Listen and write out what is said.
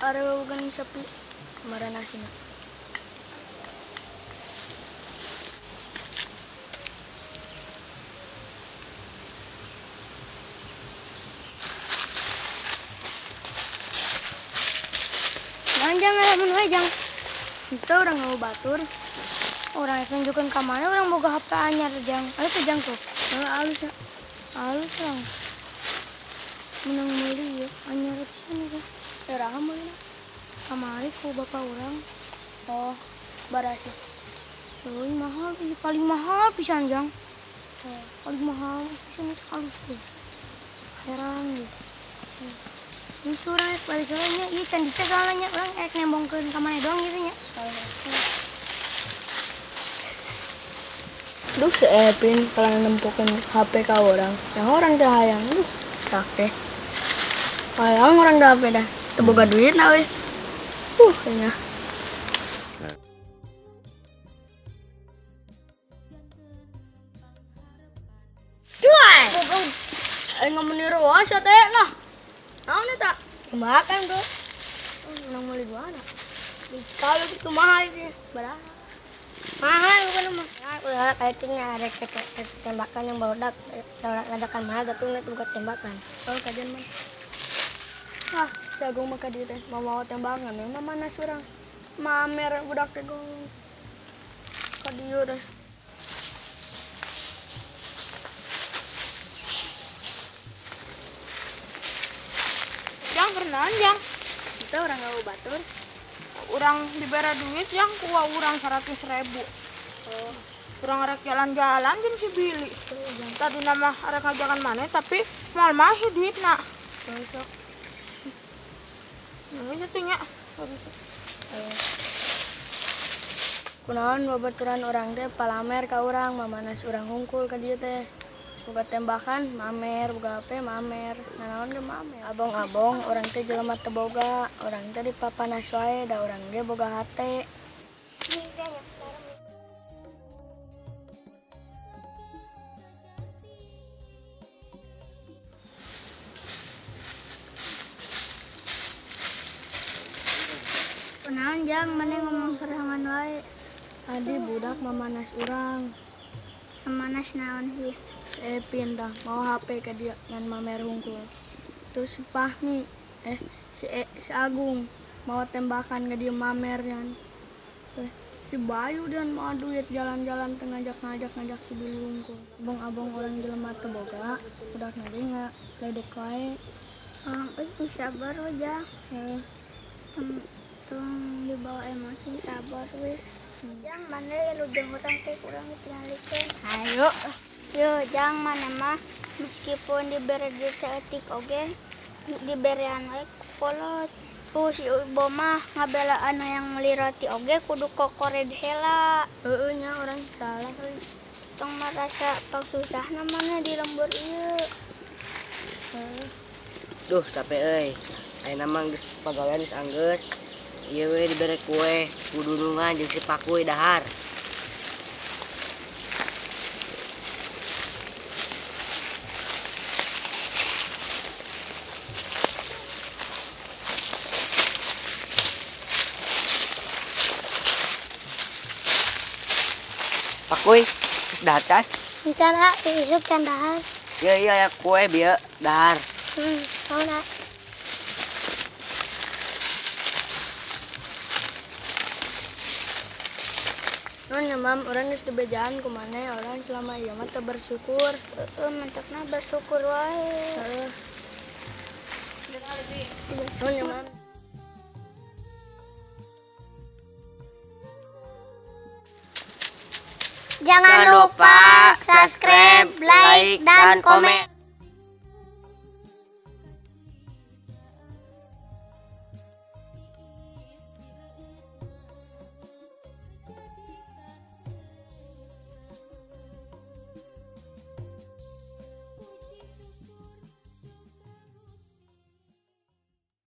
ada bukan sepi kemarin nasinya. Jangan lamun we jang. Itu orang mau batur. Orang yang tunjukkan ke mana orang boga HP anyar jang. Ayo tuh jang tuh. Halus ya. Halus lang. Menang meuli ya. Anyar pisan ya. Teraha meuli. Kamari ku bapak orang. Oh, barasi. Euy mahal ini paling mahal pisan jang. Oh, paling mahal pisan itu halus tuh. Heran ya. Itu orang balik soalnya, iya can dicek soalnya orang nembongkeun ka mana doang gitu nya. Duh si Epin kalau nempukin HP ka orang, yang orang teh hayang, sakeh. Hayang orang dah HP dah, teu boga duit na we. Nya. Cuy. Ngomong niru asa teh nah. Naon eta? Makan tuh. Nang meuli buana. Kalau itu mahal sih, berapa? Mahal bukan mah. Udah kayaknya ada tembakan yang barudak, ledakan mahal tapi itu bukan tembakan. Oh, kajian mah. Ah, jagung mah ka dieu teh, mau tembakan ya mah mana surang. Mamer budak teh gong. Ka dieu teh. Jang pernah jang, Itu orang ngau batur. orang diberi duit yang kuah orang 100.000. Oh, Orang arek jalan-jalan jadi si Billy. Tadi nama arek ngajakan mana tapi mal mahi duit nak. besok. Ini jatuhnya. Kunaon babaturan orang teh palamer ka urang, mamanas urang hungkul ka dieu teh. Boga tembakan mamer, boga HP mamer. Nanaon ge mamer. Abong-abong orang teh jelema teu boga, orang teh dipapanas wae da urang ge boga hate. Kenaon jang mana ngomong serangan wae. Adi budak mamanas urang. Manas naon sih? Epin dah mau HP ke dia ngan mamer hungkul. Terus si Fahmi, si Agung mau tembakan ke dia mamer kan. Si Bayu dan mau duit jalan-jalan ngajak si Billy hungkul. Abang-abang orang jelema teu boga, budak nade ledek wae. Sabar aja. Tong dibawa emosi sabar we. Jang mana lu jeung urang teh kurang ditinggalikeun. Ayo. Yo, jang mana mah meskipun diberi duit seetik oge diberian wae kolot. Si ibu mah ngabela anu yang meuli roti oge kudu kokored heula. Heueuh nya orang salah euy. Tong merasa pangsusahna mana di lembur ieu. Duh capek euy. Ayeuna mah geus pagawean geus anggeus. Ieu we dibere kue, kudu nungan jeung si Pakuy dahar. Pakuy, geus dahar can? Bicara isuk candahan. Iya ya kue bieu dahar. Mau na. Non mam orang geus dibejaan ku maneh orang selama ieu mah teu bersyukur. Mantapna bersyukur wae. Heeh. Non mam. Jangan lupa subscribe, like, dan komen.